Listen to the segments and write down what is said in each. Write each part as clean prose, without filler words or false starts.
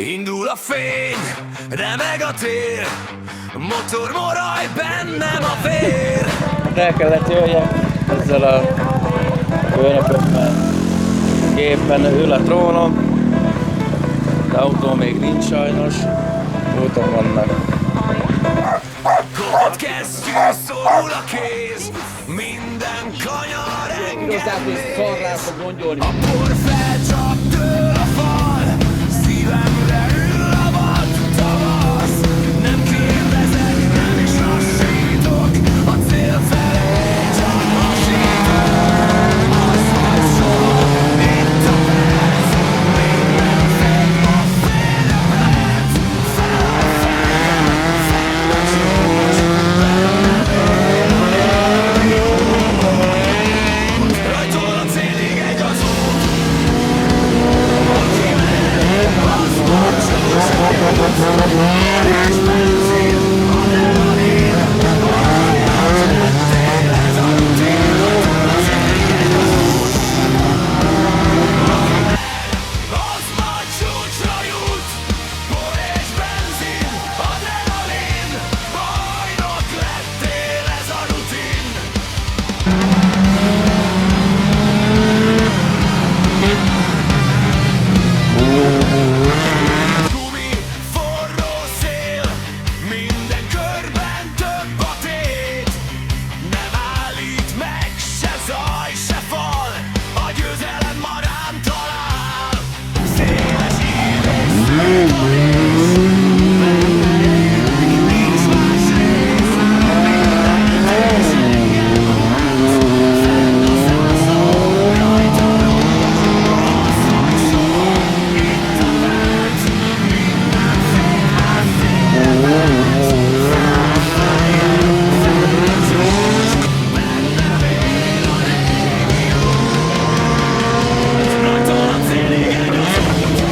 Indul a fény, remeg a tér, motor moraj, bennem a vér. El kellett jöjjek ezzel a főnökömmel. Gépen ül a trónom, de autó még nincs sajnos, úton vannak. Kopott kesztyű, szorul a kéz, minden kanyar engem ér. A por felcsap től a fal, szívemre ül a vad tavasz. Nem kérdezek, nem is lassítok, a cél felé csak hasítok. Az majd soha, itt a perc, minden fény a félremet. Fel a fel, fel a csúcs, rajtól a célig egy az út. Aki megy, az már csúcs, és benzin, adrenalin, bajnak lettél, ez a rutin, rajtól a célig egy az út. Aki megy, az már csúcsra jut, por és benzin, adrenalin, bajnak lettél, ez a rutin. Gumi, forró szél, minden körben több a tét. Nem állít meg se zaj, se fal, a győzelem ma rám talál. Széles ív és szűk a rész, benne élek, nincs más rész. Minden ütés engem húz, fenn a zászló, rajta lóg. Az vagy soha, itt a perc, minden fény a félremet. Fel a csúcs, bennem él a régi út. Rajtól a célig egy az út.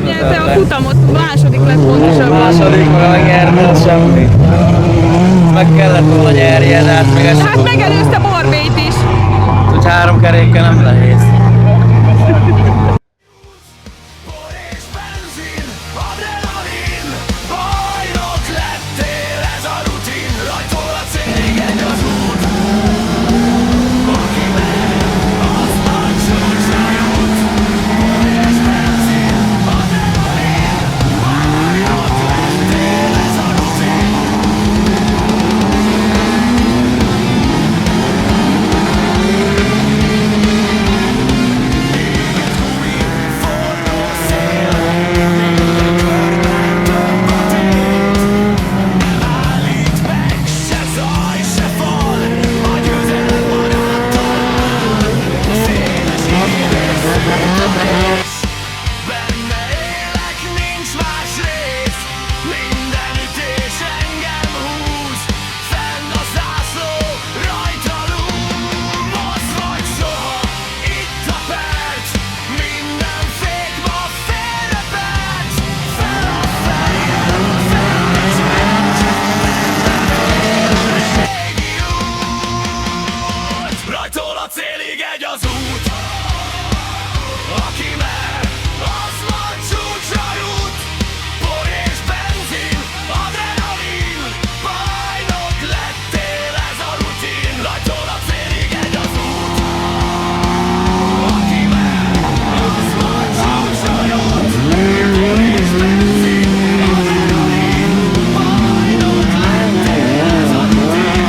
Nyerte a futamot, második lett pontosabban. Második, megnyerte semmi. Meg kellett volna nyerje, de hát meg ezt Hát megelőzte Borbélyt is. úgy 3 kerékkel nem nehéz. Por és benzin, adrenalin, bajnok lettél, ez a rutin, rajtól a célig egy az út. Aki megy, az már csúcsra jut. Por és benzin, adrenalin, bajnok lettél, ez a rutin. Gumi, forró szél, minden körben több a tét. Nem állít meg se zaj, se fal, a győzelem ma rám talál. Széles ív és szűk a rész, benne élek, nincs más rész. Minden ütés engem húz, fenn a zászló, rajta lúg. Az vagy soha, itt a perc, minden fék ma félreperc. Fel a fejjel, fel a csúcs, bennem él a régi út. Rajtól a célig egy az út. Aki mer, az már csúcsra jut. Por és benzin, adrenalin, bajnok lettél, ez a rutin. Rajtól a célig egy az út. Aki mer, az már csúcsra jut. Por és benzin, adrenalin, bajnok lettél, ez a rutin.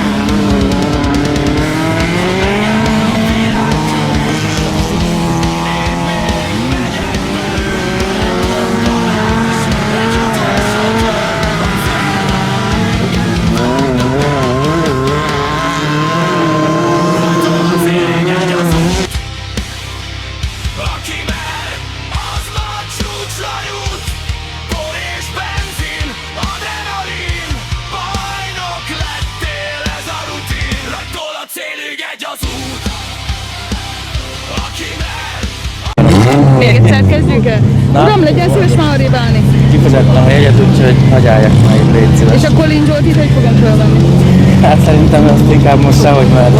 Aki mer, az már csúcsra jut. Por és benzin, adrenalin, bajnok lettél, ez a rutin. Rajtól a célig egy az út. Aki mer, Még egyszer kezdjük el. Uram, legyen szíves már arrébb állni. megfizettem a jegyet, úgyhogy hagyjálják meg, légy szíves. És a Colin Zsoltit hogy fogom fölvenni? Hát szerintem azt inkább most sehogy, mert